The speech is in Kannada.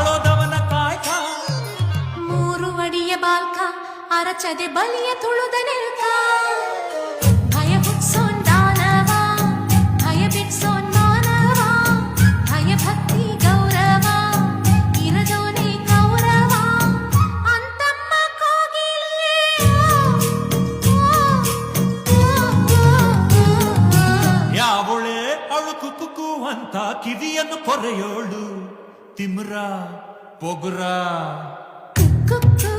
ಆಳೋದವನ ಕಾಯ್ಕ ಮೂರು ಅಡಿಯ ಬಾಲ್ಕ ಅರಚದೆ ಬಲಿಯ ತುಳುದ ನೆಲ್ಕ ಭಯ ಹುಟ್ಸೋನ್ ದಾನವ ಭಯ ಬಿಡ್ಸೋನ್ ಮಾನವ ಭಯ ಭಕ್ತಿ ಗೌರವ ಇರದೋನೆ ಗೌರವ ಅಂತಮ್ಮ ಕೋಗಿಲೆಯೇ ಯಾವಳೆ ಅಳುಕು ಕುಕು ಅಂತ ಕಿವಿಯನ್ನು ಕೊರೆಯೋಳು ತಿಮ್ರ ಪೊಗುರ ಕುಕ್ಕು